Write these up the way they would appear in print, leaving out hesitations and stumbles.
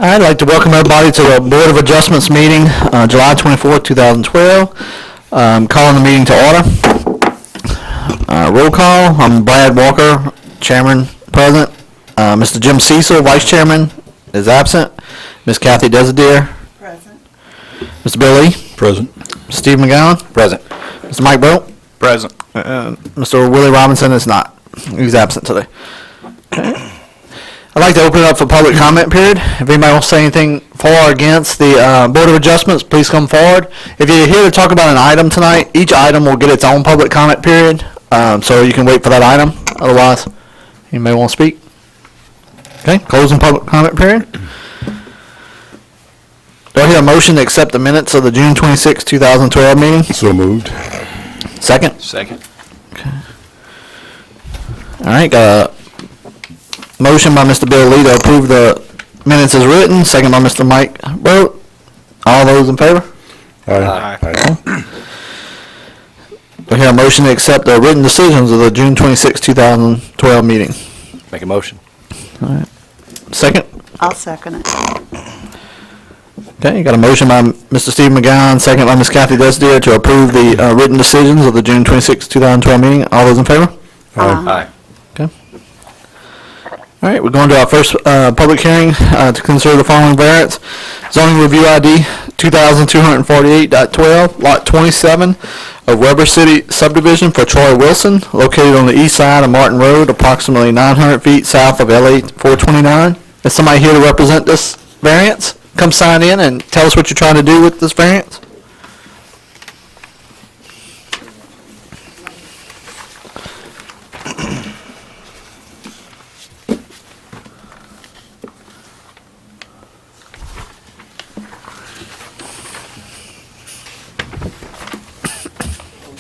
I'd like to welcome everybody to the Board of Adjustments meeting, July 24th, 2012. Calling the meeting to order. Roll call. I'm Brad Walker, Chairman, President. Mr. Jim Cecil, Vice Chairman, is absent. Ms. Kathy Desideer. Present. Mr. Bill Lee. Present. Steve McGowan. Present. Mr. Mike Boat. Present. Mr. Willie Robinson is not. He's absent today. Okay. I'd like to open it up for public comment period. If anybody wants to say anything for or against the Board of Adjustments, please come forward. If you're here to talk about an item tonight, each item will get its own public comment period, so you can wait for that item. Otherwise, anybody want to speak? Okay, closing public comment period. Do I hear a motion to accept the minutes of the June 26, 2012 meeting? So moved. Second? Second. Okay. All right, got a motion by Mr. Bill Lee to approve the minutes as written, second by Mr. Mike Boat. All those in favor? Aye. Do I hear a motion to accept the written decisions of the June 26, 2012 meeting? Make a motion. All right. Second? I'll second it. Okay, got a motion by Mr. Steve McGowan, second by Ms. Kathy Desideer to approve the written decisions of the June 26, 2012 meeting. All those in favor? Aye. Okay. All right, we're going to our first public hearing to consider the following variance. Zoning Review ID 2248.12, Lot 27 of Weber City Subdivision for Troy Wilson, located on the east side of Martin Road, approximately 900 feet south of LA 429. Is somebody here to represent this variance? Come sign in and tell us what you're trying to do with this variance.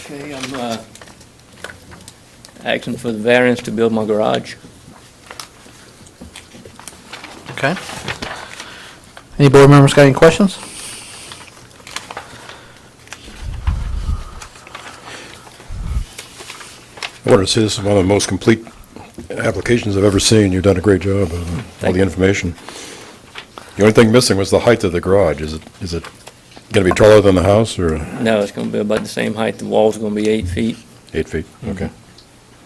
Okay, I'm asking for the variance to build my garage. Okay. Any board members got any questions? I wanted to say this is one of the most complete applications I've ever seen. You've done a great job of all the information. The only thing missing was the height of the garage. Is it going to be taller than the house, or No, it's going to be about the same height. The wall's going to be 8 feet. 8 feet? Okay.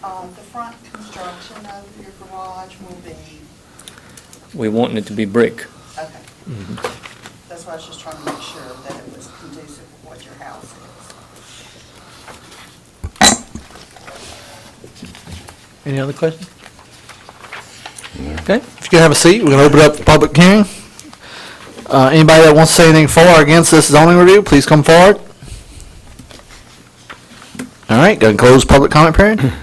The front construction of your garage will be, We wanting it to be brick. okay. That's why I was just trying to make sure that it was conducive with what your house is. Any other questions? Okay, if you could have a seat, we're going to open up the public hearing. Anybody that wants to say anything for or against this zoning review, please come forward. All right, go and close public comment period. I move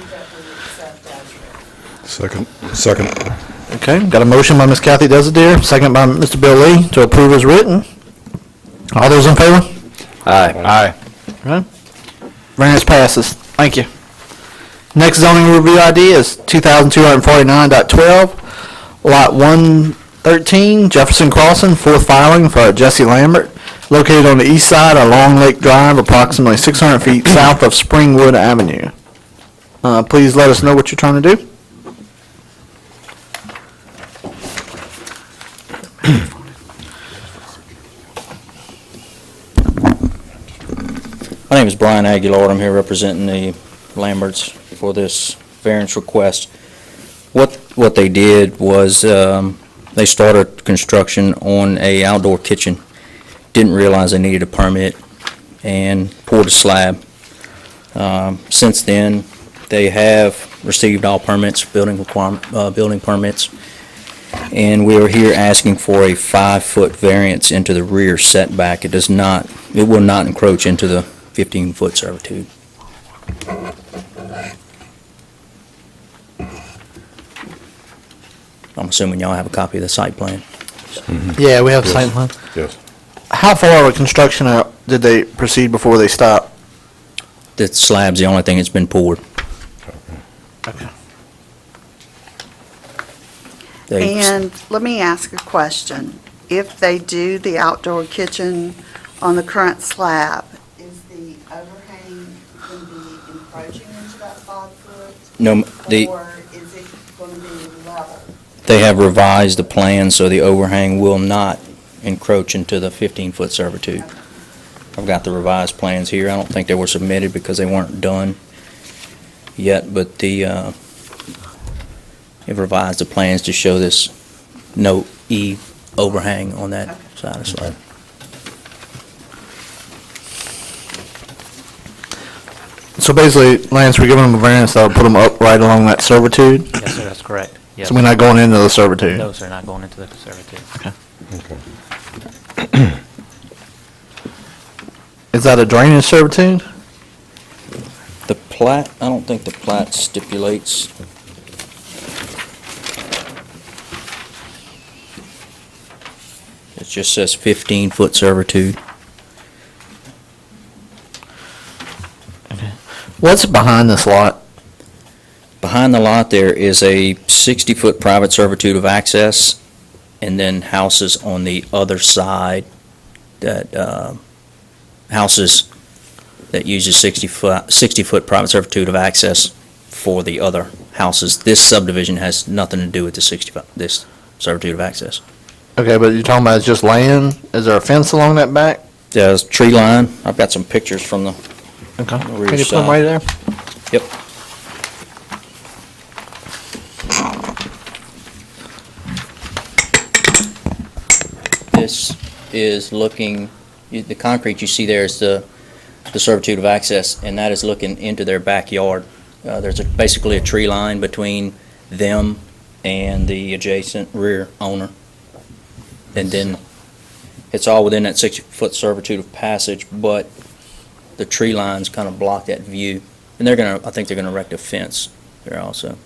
that we accept as written. Second. Okay, got a motion by Ms. Kathy Desideer, second by Mr. Bill Lee to approve as written. All those in favor? Aye. Okay. Variance passes. Thank you. Next zoning review ID is 2249.12, Lot 113, Jefferson Crossing, fourth filing for Jesse Lambert, located on the east side of Long Lake Drive, approximately 600 feet south of Springwood Avenue. Please let us know what you're trying to do. My name is Brian Aguilar. I'm here representing the Lamberts for this variance request. What they did was they started construction on a outdoor kitchen. Didn't realize they needed a permit and poured a slab. Since then, they have received all permits, building permits, and we are here asking for a 5-foot variance into the rear setback. It will not encroach into the 15-foot servitude. I'm assuming y'all have a copy of the site plan. Yeah, we have a site plan. Yes. How far with construction did they proceed before they stopped? The slab's the only thing that's been poured. Okay. And let me ask a question. If they do the outdoor kitchen on the current slab, is the No, the, Or is it going to be level? they have revised the plan so the overhang will not encroach into the 15-foot servitude. I've got the revised plans here. I don't think they were submitted because they weren't done yet, but they've revised the plans to show this no E overhang on that side of the slab. So basically, Lance, we're giving them a variance that'll put them up right along that servitude? Yes, sir, that's correct. Yes. So we're not going into the servitude? No, sir, not going into the servitude. Is that a drainage servitude? The plat, I don't think the plat stipulates. It just says 15-foot servitude. What's behind this lot? Behind the lot there is a 60-foot private servitude of access, and then houses on the other side that, houses that uses 60-foot private servitude of access for the other houses. This subdivision has nothing to do with this servitude of access. Okay, but you're talking about it's just land? Is there a fence along that back? There's tree line. I've got some pictures from the, Okay. rear Can you put them side. right there? yep. This is looking, the concrete you see there is the servitude of access, and that is looking into their backyard. There's basically a tree line between them and the adjacent rear owner. And then it's all within that 60-foot servitude of passage, but the tree lines kind of block that view. And I think they're gonna erect a fence there also.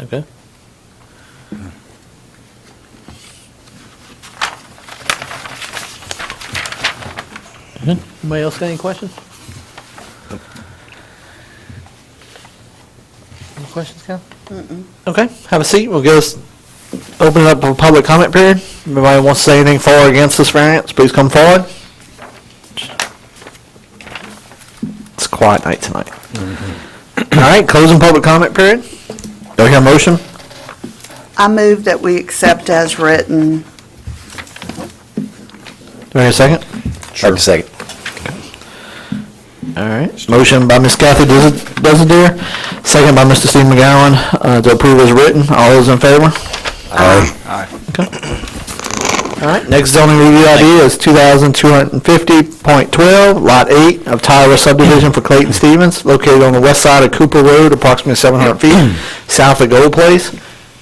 Okay. Anybody else got any questions? Any questions, Cal? Okay, have a seat. We'll open it up for a public comment period. If anybody wants to say anything for or against this variance, please come forward. It's a quiet night tonight. All right, closing public comment period. Do I hear a motion? I move that we accept as written. Do I hear a second? Sure. Second. All right, motion by Ms. Kathy Desidere, second by Mr. Steve McGowan, to approve as written. All those in favor? Aye. Okay. All right, next zoning review ID is 2250.12, Lot 8 of Tyler subdivision for Clayton Stevens, located on the west side of Cooper Road, approximately 700 feet south of Gold Place.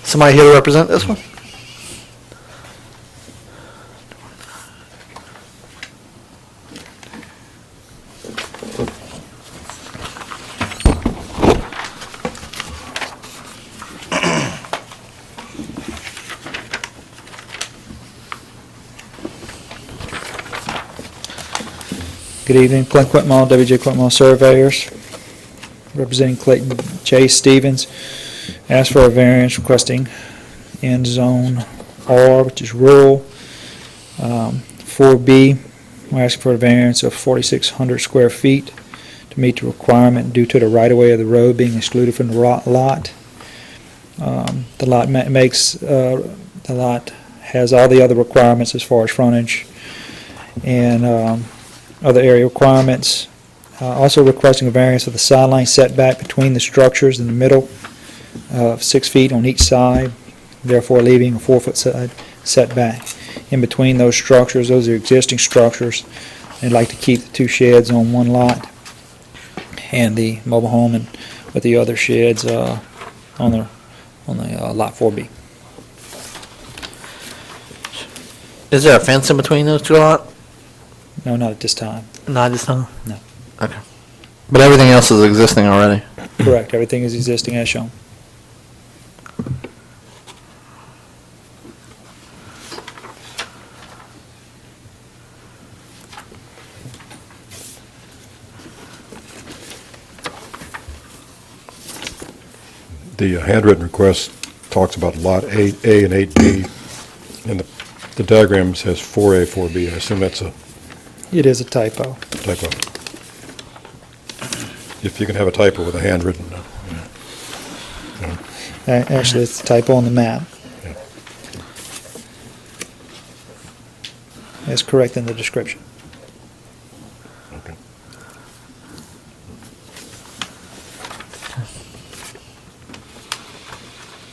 Somebody here to represent this one? Good evening, Clint Quitmall, WJ Quitmall Surveyors, representing Clayton J. Stevens. Asked for a variance requesting in Zone R, which is rural. 4B, we're asking for a variance of 4,600 square feet to meet the requirement due to the right-of-way of the road being excluded from the lot. The lot has all the other requirements as far as frontage and other area requirements. Also requesting a variance of the sideline setback between the structures in the middle of 6 feet on each side, therefore leaving a 4-foot side setback in between those structures. Those are existing structures. They'd like to keep the 2 sheds on one lot and the mobile home and with the other sheds on the lot 4B. Is there a fence in between those two lots? No, not at this time. Not this time? No. Okay. But everything else is existing already? Correct. Everything is existing as shown. The handwritten request talks about Lot 8A and 8B, and the diagram says 4A, 4B. I assume that's a It is a typo. typo. If you can have a typo with a handwritten. Actually, it's a typo on the map. It's correct in the description. Okay.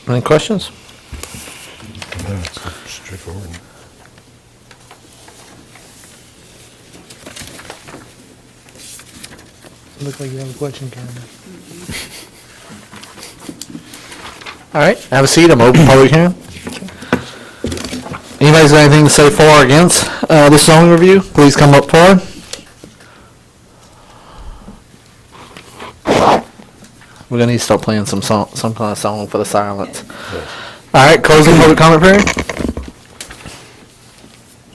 Any questions? No, it's straightforward. Look like you have a question, Karen. All right, have a seat. I'm open public hearing. Anybody's got anything to say for or against this zoning review? Please come up forward. We're gonna need to start playing some song, some kind of song for the silence. All right, closing public comment period.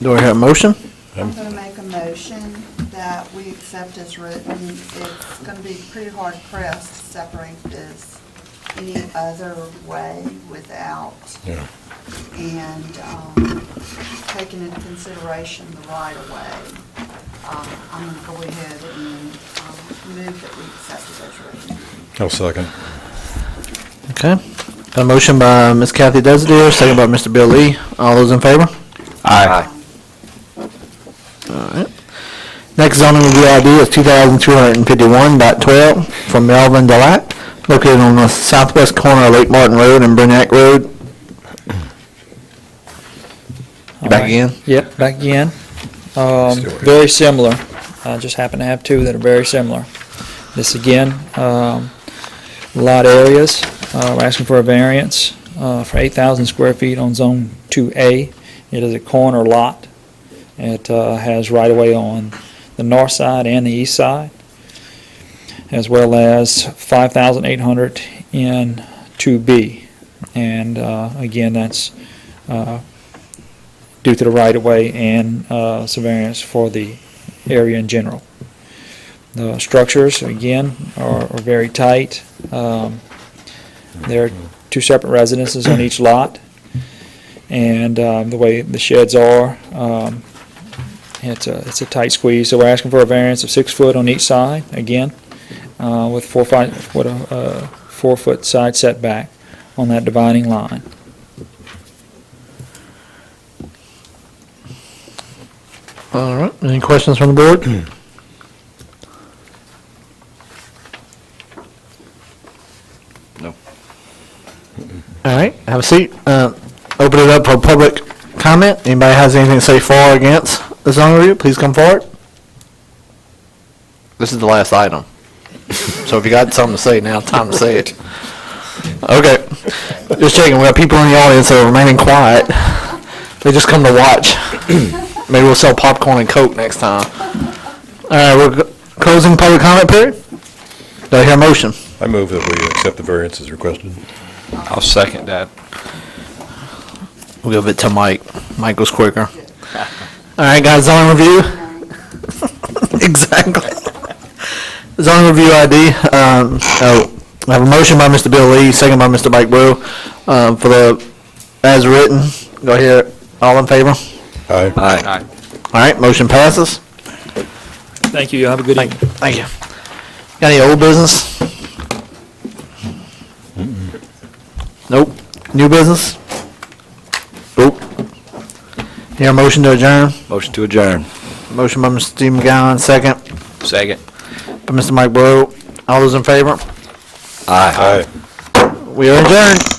Do I hear a motion? I'm gonna make a motion that we accept as written. It's gonna be pretty hard pressed to separate this any other way without, Yeah. and taking into consideration the right of way. I'm gonna go ahead and move that we accept it as written. I'll second. Okay. Got a motion by Ms. Kathy Desideer, second by Mr. Bill Lee. All those in favor? Aye. All right. Next zoning review ID is 2251.12 from Melvin Delac, located on the southwest corner of Lake Martin Road and Brinac Road. All Back right. again? Yep, back again. Still here. Very similar. I just happen to have two that are very similar. This again, lot areas, we're asking for a variance for 8,000 square feet on Zone 2A. It is a corner lot. It has right-of-way on the north side and the east side, as well as 5,800 in 2B. And again, that's due to the right-of-way and some variance for the area in general. The structures, again, are very tight. There are two separate residences on each lot, and the way the sheds are, it's a tight squeeze. So we're asking for a variance of 6 foot on each side, again, with 4 foot side setback on that dividing line. All right. Any questions from the board? No. All right. Have a seat. Open it up for public comment. Anybody has anything to say for or against the zoning review? Please come forward. This is the last item. So if you got something to say, now it's time to say it. Okay. Just checking. We have people in the audience that are remaining quiet. They just come to watch. Maybe we'll sell popcorn and Coke next time. All right, we're closing public comment period. Do I hear a motion? I move that we accept the variance as requested. I'll second that. We'll give it to Mike. Mike goes quicker. All right, guys, zoning review. Exactly. Zoning review ID. I have a motion by Mr. Bill Lee, second by Mr. Mike Brew, for the as written. Go ahead. All in favor? Aye. Aye. All right, motion passes. Thank you. You have a good evening. Thank you. Got any old business? Nope. New business? Nope. Hear a motion to adjourn? Motion to adjourn. Motion by Mr. Steve McGowan, second Second. by Mr. Mike Brew. All those in favor? Aye. Aye. We are adjourned.